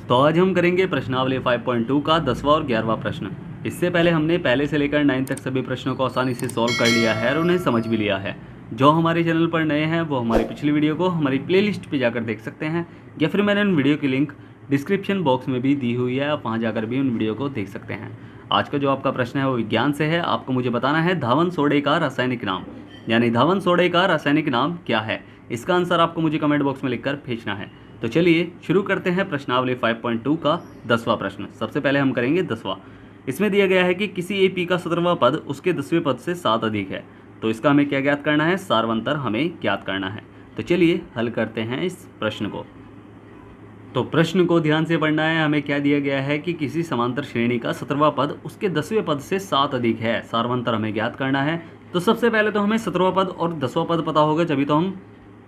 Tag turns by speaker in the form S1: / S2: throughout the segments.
S1: तो आज हम करेंगे प्रश्नावली 5.2 का 10वां और 11वां प्रश्न। इससे पहले हमने पहले से लेकर 9 तक सभी प्रश्नों को आसानी से सॉल्व कर लिया है और उन्हें समझ भी लिया है। जो हमारे चैनल पर नए हैं वो हमारी पिछली वीडियो को हमारी प्लेलिस्ट पे जाकर देख सकते हैं, या फिर मैंने उन वीडियो की लिंक डिस्क्रिप्शन बॉक्स में भी दी हुई है, आप वहाँ जाकर भी उन वीडियो को देख सकते हैं। आज का जो आपका प्रश्न है वो विज्ञान से है। आपको मुझे बताना है धावन सोडे का रासायनिक नाम, यानी धावन सोडे का रासायनिक नाम क्या है। इसका आंसर आपको मुझे कमेंट बॉक्स में लिखकर भेजना है। तो चलिए शुरू करते हैं प्रश्नावली 5.2 का 10वां प्रश्न। सबसे पहले हम करेंगे 10वां। इसमें दिया गया है कि किसी एपी का 17वां पद उसके 10वें पद से 7 अधिक है। तो इसका हमें क्या ज्ञात करना है? सारवंतर हमें ज्ञात करना है। तो चलिए हल करते हैं इस प्रश्न को। तो प्रश्न को ध्यान से पढ़ना है। हमें क्या दिया गया है कि किसी समांतर श्रेणी का 17वां पद उसके 10वें पद से 7 अधिक है। सारवंतर हमें ज्ञात करना है। तो सबसे पहले तो हमें 17वां पद और 10वां पद पता होगा, जभी तो हम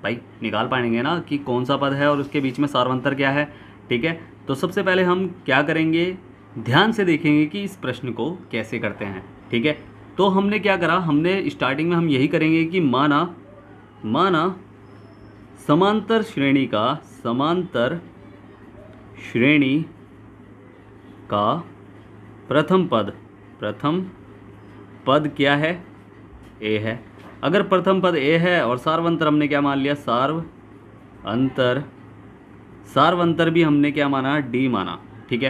S1: भाई निकाल पाएंगे ना कि कौन सा पद है और उसके बीच में सारवंतर क्या है। ठीक है, तो सबसे पहले हम क्या करेंगे, ध्यान से देखेंगे कि इस प्रश्न को कैसे करते हैं। ठीक है, तो हमने क्या करा, हमने स्टार्टिंग में हम यही करेंगे कि माना समांतर श्रेणी का प्रथम पद क्या है? ए है। अगर प्रथम पद ए है और सारवंतर हमने क्या मान लिया? सारवंतर भी हमने क्या माना? डी माना। ठीक है,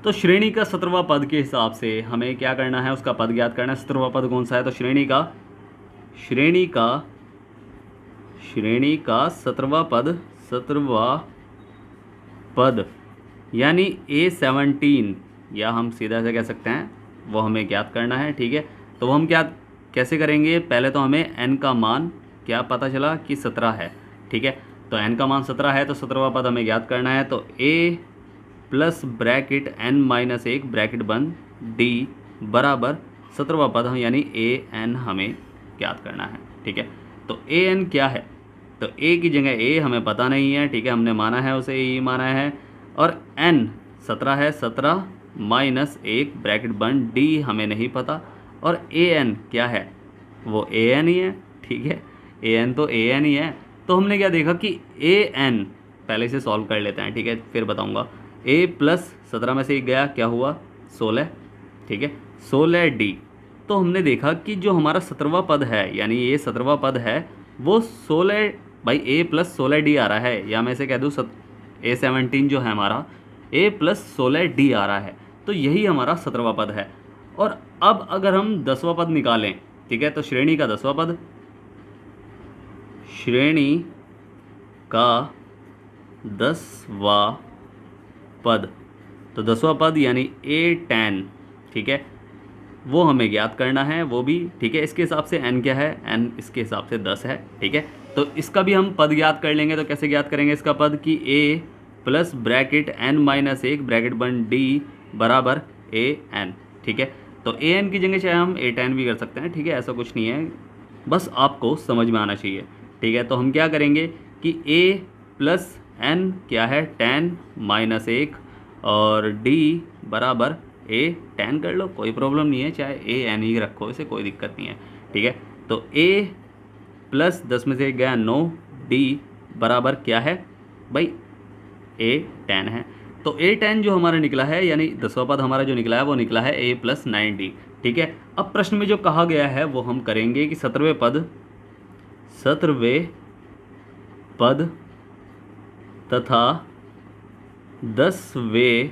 S1: तो श्रेणी का 17वां पद के हिसाब से हमें क्या करना है? उसका पद ज्ञात करना है। 17वां पद कौन सा है? तो श्रेणी का 17वां पद यानी A17, या हम सीधा से कह सकते हैं, वो हमें ज्ञात करना है। ठीक है, तो वो हम कैसे करेंगे? पहले तो हमें n का मान क्या पता चला कि 17 है। ठीक है, तो n का मान 17 है, तो 17वां पद हमें ज्ञात करना है। तो a plus bracket n-1 bracket बंद d बराबर 17वां पद हम यानी an हमें ज्ञात करना है। ठीक है, तो an क्या है? तो a की जगह a हमें पता नहीं है। ठीक है, हमने माना है उसे e माना है, और n 17 है, 17 माइनस 1 ब्रैकेट बंद d हमें नहीं पता, और an क्या है? वो an ही है। ठीक है, an तो an ही है। तो हमने क्या देखा कि an पहले से सॉल्व कर लेते हैं। ठीक है, फिर बताऊंगा। a प्लस 17 में से 1 गया, क्या हुआ? 16। ठीक है, 16d। तो हमने देखा कि जो हमारा 17वां पद है, यानी ये 17वां पद है, वो 16 बाई a प्लस 16d आ रहा है, या मैं इसे कह दूँ A17 जो है हमारा a प्लस 16d आ रहा है। तो यही हमारा 17वां पद है। और अब अगर हम 10वां पद निकालें, ठीक है, तो श्रेणी का 10वां पद, तो 10वां पद यानी A10, ठीक है, वो हमें ज्ञात करना है। वो भी ठीक है, इसके हिसाब से n क्या है? n इसके हिसाब से 10 है। ठीक है, तो इसका भी हम पद ज्ञात कर लेंगे। तो कैसे ज्ञात करेंगे इसका पद? कि a plus bracket n-1 bracket बंद d बराबर an। ठीक है, तो an की जगह चाहे हम A10 भी कर सकते हैं। ठीक है, ऐसा कुछ नहीं है, बस आपको समझ में आना चाहिए। ठीक है, तो हम क्या करेंगे कि a प्लस n क्या है? 10-1 और d बराबर A10 कर लो, कोई प्रॉब्लम नहीं है, चाहे an ही रखो, इसे कोई दिक्कत नहीं है। ठीक है, तो a प्लस 10 में से 1 गया 9, d बराबर क्या है भाई? A10 है। तो A10 जो हमारा निकला है, यानी 10वां पद हमारा जो निकला है वो निकला है a प्लस 9d। ठीक है, अब प्रश्न में जो कहा गया है वो हम करेंगे कि 17वें पद तथा 10वें,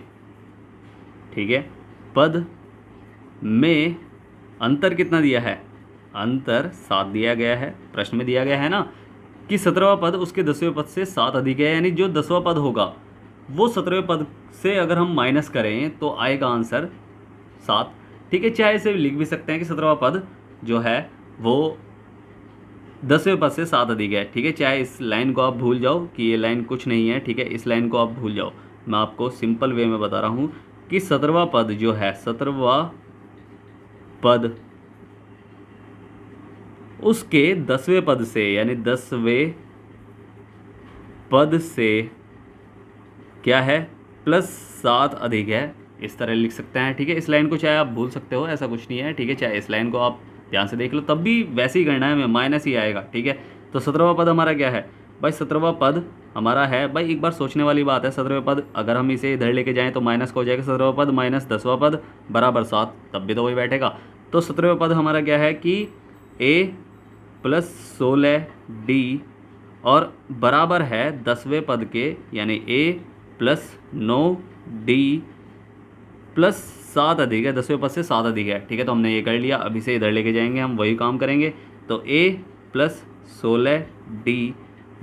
S1: ठीक है, पद में अंतर कितना दिया है? अंतर 7 दिया गया है। प्रश्न में दिया गया है ना कि 17वां पद उसके 10वें पद से 7 अधिक है, यानी जो 10वां पद होगा वो 17वें पद से अगर हम माइनस करें तो आएगा आंसर 7। ठीक है, चाहे इसे लिख भी सकते हैं कि 17वां पद जो है वो 10वें पद से 7 अधिक है। ठीक है, चाहे इस लाइन को आप भूल जाओ कि ये लाइन कुछ नहीं है। ठीक है, इस लाइन को आप भूल जाओ, मैं आपको सिंपल वे में बता रहा हूँ कि 17वां पद जो है, 17वां पद उसके 10वें पद से, यानी 10वें पद से क्या है? प्लस 7 अधिक है, इस तरह लिख सकते हैं। ठीक है, इस लाइन को चाहे आप भूल सकते हो, ऐसा कुछ नहीं है। ठीक है, चाहे इस लाइन को आप ध्यान से देख लो, तब भी वैसे ही करना है, मैं माइनस ही आएगा। ठीक है, तो 17वां पद हमारा क्या है? भाई 17वां पद हमारा है, भाई एक बार सोचने वाली बात है, 17वें पद अगर हम इसे इधर लेके जाएं तो माइनस का हो जाएगा 17वां पद माइनस 10वां पद बराबर 7, तब भी तो वही बैठेगा। तो 17वें पद हमारा क्या है कि a प्लस 16d और बराबर है 10वें पद के यानी a प्लस 9d प्लस 7 अधिक है, 10वें पद से 7 अधिक है, ठीक है। तो हमने ये कर लिया, अब इसे इधर लेके जाएंगे, हम वही काम करेंगे। तो a प्लस 16d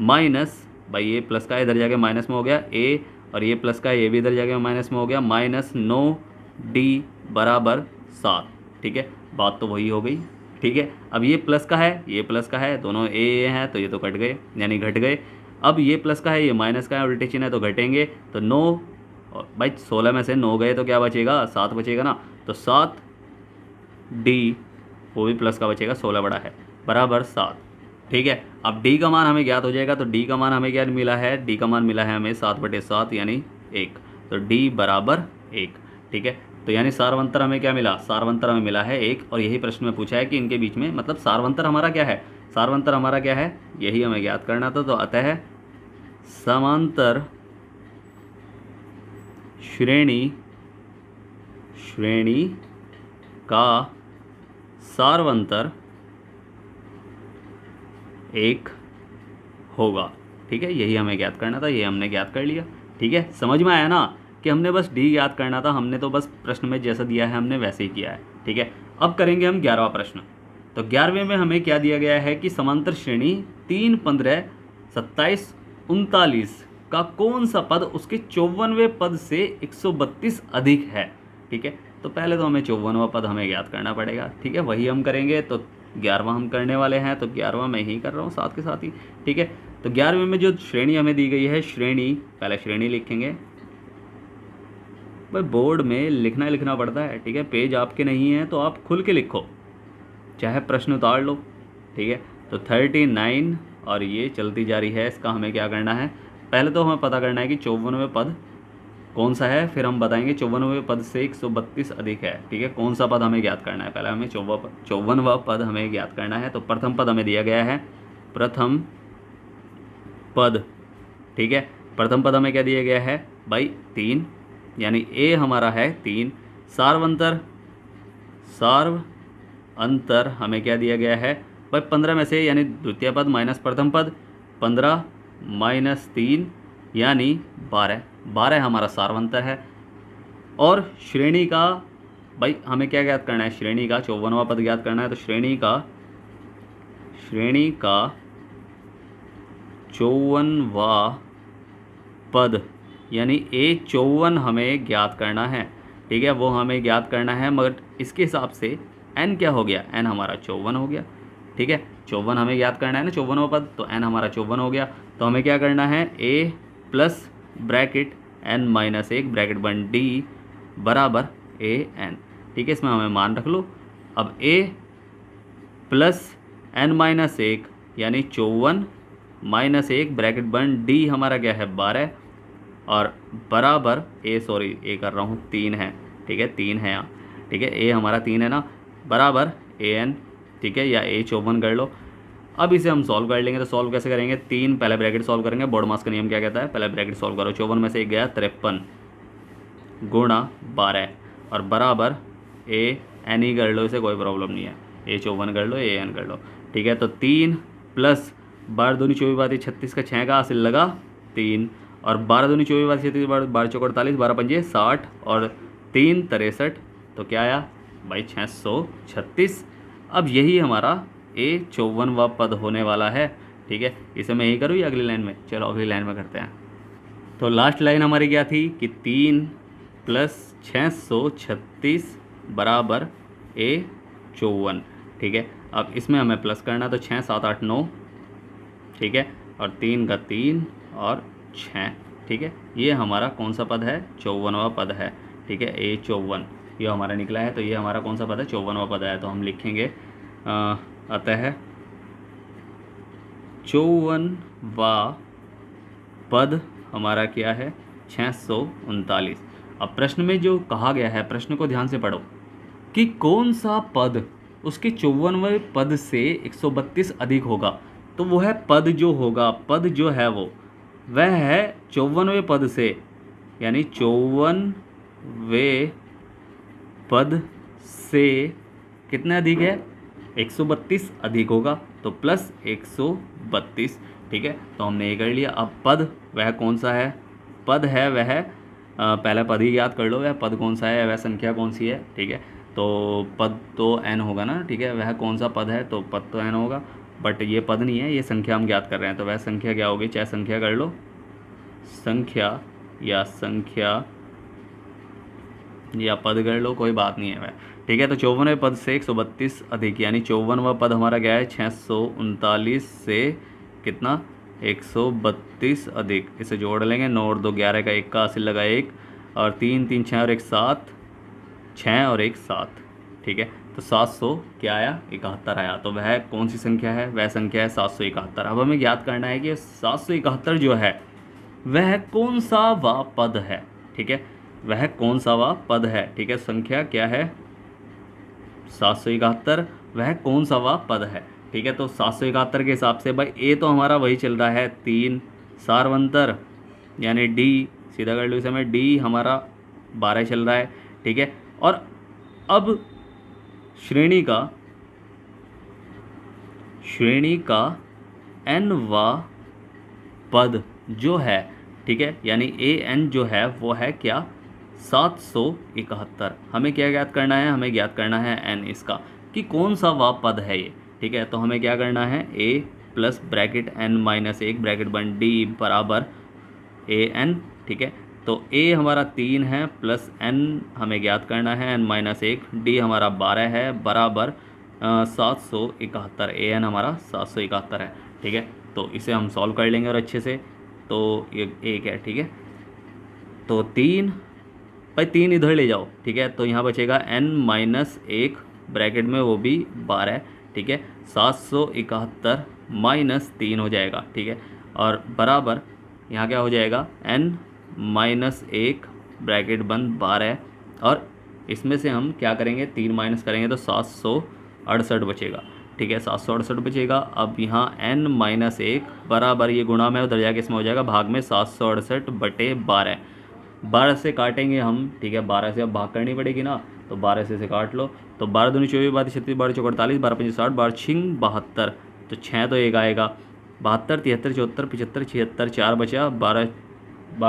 S1: माइनस, भाई ये प्लस का इधर जाके माइनस में हो गया a, और ये प्लस का ये भी इधर जाके माइनस में हो गया, माइनस 9d बराबर 7, ठीक है। बात तो वही हो गई, ठीक है। अब ये प्लस का है, ये प्लस का है, दोनों ए हैं तो ये तो कट गए यानी घट गए। अब ये प्लस का है, ये माइनस का है, उल्टे चिन्ह है तो घटेंगे। तो 9 और भाई 16 में से 9 गए तो क्या बचेगा, 7 बचेगा ना। तो 7d वो भी प्लस का बचेगा, 16 बड़ा है बराबर 7, ठीक है। अब d का मान हमें ज्ञात हो जाएगा। तो d का मान हमें क्या मिला है, d का मान मिला है हमें 7/7 यानी 1। तो d बराबर 1, ठीक है। तो यानी सारवंतर हमें क्या मिला, सारवंतर हमें मिला है 1। और यही प्रश्न में पूछा है कि इनके बीच में मतलब सारवंतर हमारा क्या है, सारवंतर हमारा क्या है, यही हमें ज्ञात करना था। तो अतः समांतर श्रेणी का सारवंतर 1 होगा, ठीक है। यही हमें ज्ञात करना था, ये हमने ज्ञात कर लिया, ठीक है। समझ में आया ना कि हमने बस d ज्ञात करना था, हमने तो बस प्रश्न में जैसा दिया है हमने वैसे ही किया है, ठीक है। अब करेंगे हम 11वां प्रश्न। तो 11वें में हमें क्या दिया गया है कि समांतर श्रेणी 3, 15, 27, 39 का कौन सा पद उसके 54वें पद से 132 अधिक है, ठीक है। तो पहले तो हमें 54वां पद हमें ज्ञात करना पड़ेगा, ठीक है, वही हम करेंगे। तो 11वां हम करने वाले हैं, तो 11वां मैं ही कर रहा हूँ साथ के साथ ही, ठीक है। तो 11वें में जो श्रेणी हमें दी गई है, श्रेणी, पहले श्रेणी लिखेंगे, भाई बोर्ड में लिखना पड़ता है, ठीक है। पेज आपके नहीं है तो आप खुल के लिखो, चाहे प्रश्न उतार लो, ठीक है। तो 39 और ये चलती जा रही है, इसका हमें क्या करना है, पहले तो हमें पता करना है कि 54वें पद कौन सा है, फिर हम बताएंगे 54वें पद से 132 अधिक है, ठीक है। कौन सा पद हमें ज्ञात करना है, पहले हमें 54वां पद हमें ज्ञात करना है। तो प्रथम पद हमें दिया गया है, प्रथम पद, ठीक है। प्रथम पद हमें क्या दिया गया है भाई 3, यानी a हमारा है 3। सार्वअंतर हमें क्या दिया गया है भाई 15 में से, यानी द्वितीय पद माइनस प्रथम पद, 15 माइनस 3 यानी 12 हमारा सार्वअंतर है। और श्रेणी का भाई हमें क्या ज्ञात करना है, श्रेणी का 54वां पद ज्ञात करना है। तो श्रेणी का 54वां पद यानी A54 हमें ज्ञात करना है, ठीक है, वो हमें ज्ञात करना है। मगर इसके हिसाब से n क्या हो गया, n हमारा 54 हो गया, ठीक है। 54 हमें ज्ञात करना है ना 54वां पद, तो n हमारा 54 हो गया। तो हमें क्या करना है, a plus bracket n minus 1 bracket बन d बराबर an, ठीक है। इसमें हमें मान रख लो। अब a प्लस n माइनस 1 यानी 54 माइनस 1 ब्रैकेट बन d हमारा क्या है 12 और बराबर a कर रहा हूँ 3 है, ठीक है, 3 है यहाँ, ठीक है। a हमारा 3 है ना, बराबर an, ठीक है, या A54 कर लो। अब इसे हम सॉल्व कर लेंगे। तो सॉल्व कैसे करेंगे, 3 पहले ब्रैकेट सॉल्व करेंगे, बोर्ड मास का नियम क्या कहता है, पहले ब्रैकेट सॉल्व करो। 54 में से 1 गया 53 गुणा 12 और बराबर an ही कर लो, इसे कोई प्रॉब्लम नहीं है, A54 कर लो, an कर लो, ठीक है। तो 3 प्लस 12 दूनी 24 बात 36 का 6 का हासिल लगा 3 और 12 दूनी 24 बात 36 12 चौक 48 12 पंजे 60 और 3 63, तो क्या आया भाई 636। अब यही हमारा A54वां पद होने वाला है, ठीक है। इसे मैं यही करूँ या अगली लाइन में, चलो अगली लाइन में करते हैं। तो लास्ट लाइन हमारी क्या थी कि 3 प्लस 636 बराबर A54, ठीक है। अब इसमें हमें प्लस करना, तो 6 7 8 9, ठीक है, और 3 का 3 और 6, ठीक है। ये हमारा कौन सा पद है, 54वां पद है, ठीक है। A54 ये हमारा निकला है, तो ये हमारा कौन सा पद है, 54वां पद है। तो हम लिखेंगे अतः 54वां पद हमारा क्या है 639। अब प्रश्न में जो कहा गया है, प्रश्न को ध्यान से पढ़ो कि कौन सा पद उसके 54वें पद से 132 अधिक होगा। तो वो है पद जो होगा, पद जो है वह है 54वें पद से, यानी 54वें पद से कितना अधिक है, 132 अधिक होगा, तो प्लस 132। ठीक है, तो हमने ये कर लिया। अब पद वह कौन सा है, पद है वह पहले पद ही याद कर लो, वह पद कौन सा है, वह संख्या कौन सी है। ठीक है, तो पद तो n होगा ना। ठीक है, वह कौन सा पद है, तो पद तो n होगा, बट ये पद नहीं है, ये संख्या हम ज्ञात कर रहे हैं। तो वह संख्या क्या होगी, चाहे संख्या कर लो, संख्या या पद कर लो, कोई बात नहीं है वह। ठीक है, तो 54वें पद से 132 अधिक, यानी 54वां पद हमारा क्या है, 639 से कितना, 132 अधिक। इसे जोड़ लेंगे, 9 और 2 11 का 81 लगा 1, और 3 3 6 और 1 7, 6 और 1 7। ठीक है, तो 700 क्या आया, 71 आया। तो वह कौन सी संख्या है, वह संख्या है 771। अब हमें याद करना है कि 771 जो है वह कौन सा वा पद है। ठीक है, वह कौन सा वा पद है। ठीक है, संख्या क्या है 771, वह कौन सा वा पद है। ठीक है, तो 771 के हिसाब से भाई ए तो हमारा वही चल रहा है 3 सारवंतर, यानी डी सीधा कर लो इसे, में डी हमारा 12 चल रहा है। ठीक है, और अब श्रेणी का n वा पद जो है, ठीक है, यानी ए एन जो है वो है क्या, 771। हमें क्या ज्ञात करना है, हमें ज्ञात करना है n इसका, कि कौन सा वा पद है ये। ठीक है, तो हमें क्या करना है, a plus bracket n minus 1 bracket बन डी बराबर ए एन। ठीक है, तो a हमारा 3 है प्लस n हमें ज्ञात करना है n माइनस 1, डी हमारा 12 है बराबर 771, ए एन हमारा 771 है। ठीक है, तो इसे हम सॉल्व कर लेंगे और अच्छे से, तो ये 1 है। ठीक है, तो 3 भाई 3 इधर ले जाओ। ठीक है, तो यहाँ बचेगा n माइनस 1 ब्रैकेट में वो भी 12। ठीक है, 771 माइनस 3 हो जाएगा। ठीक है, और बराबर यहाँ क्या हो जाएगा, n माइनस 1 ब्रैकेट बंद 12, और इसमें से हम क्या करेंगे, 3 माइनस करेंगे तो 768 बचेगा। ठीक है, 768 बचेगा। अब यहाँ n माइनस 1 बराबर, ये गुणा में उधर जाके इसमें हो जाएगा भाग में, 768 बटे 12। 12 से काटेंगे हम। ठीक है, 12 से अब भाग करनी पड़ेगी ना, तो 12 से इसे काट लो, तो 12 दूनी 24, 12 36, 12 चौक 48, 12 पंच 60, 12 छिंग 72, तो 6 तो एक आएगा, 72 73 74 75 76, 4 बचा, 12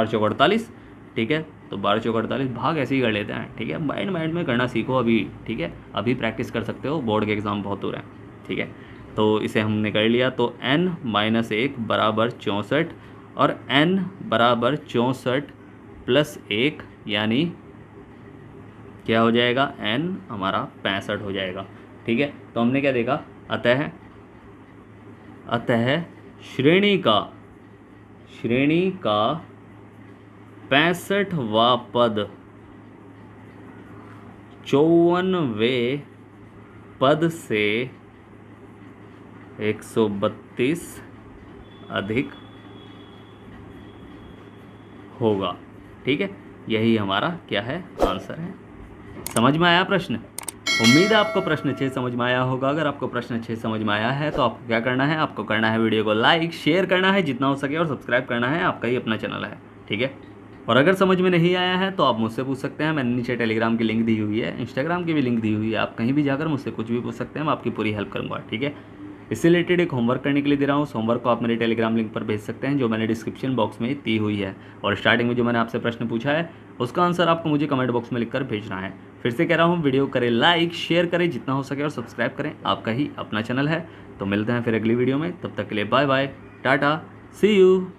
S1: चौक 48। ठीक है, तो 12 चौक 48, भाग ऐसे ही कर लेते हैं। ठीक है, माइंड में करना सीखो अभी। ठीक है, अभी प्रैक्टिस कर सकते हो, बोर्ड के एग्ज़ाम बहुत दूर है। ठीक है, तो इसे हमने कर लिया, तो n माइनस 1 बराबर 64, और n बराबर 64 प्लस 1, यानी क्या हो जाएगा, n हमारा 65 हो जाएगा। ठीक है, तो हमने क्या देखा, अतः श्रेणी का 65वां पद 54वें पद से 132 अधिक होगा। ठीक है, यही हमारा क्या है, आंसर है। समझ में आया प्रश्न? उम्मीद है आपको प्रश्न अच्छे समझ में आया होगा। अगर आपको प्रश्न अच्छे समझ में आया है तो आपको क्या करना है, आपको करना है वीडियो को लाइक शेयर करना है जितना हो सके, और सब्सक्राइब करना है, आपका ही अपना चैनल है। ठीक है, और अगर समझ में नहीं आया है तो आप मुझसे पूछ सकते हैं। मैंने नीचे टेलीग्राम की लिंक दी हुई है, इंस्टाग्राम की भी लिंक दी हुई है, आप कहीं भी जाकर मुझसे कुछ भी पूछ सकते हैं, मैं आपकी पूरी हेल्प करूँगा। ठीक है, इससे रिलेटेड एक होमवर्क करने के लिए दे रहा हूँ। उस होमवर्क को आप मेरे टेलीग्राम लिंक पर भेज सकते हैं, जो मैंने डिस्क्रिप्शन बॉक्स में दी हुई है, और स्टार्टिंग में जो मैंने आपसे प्रश्न पूछा है उसका आंसर आपको मुझे कमेंट बॉक्स में लिखकर भेजना है। फिर से कह रहा हूँ, वीडियो करें लाइक शेयर करें जितना हो सके, और सब्सक्राइब करें, आपका ही अपना चैनल है। तो मिलते हैं फिर अगली वीडियो में, तब तक के लिए bye bye, tata, see you.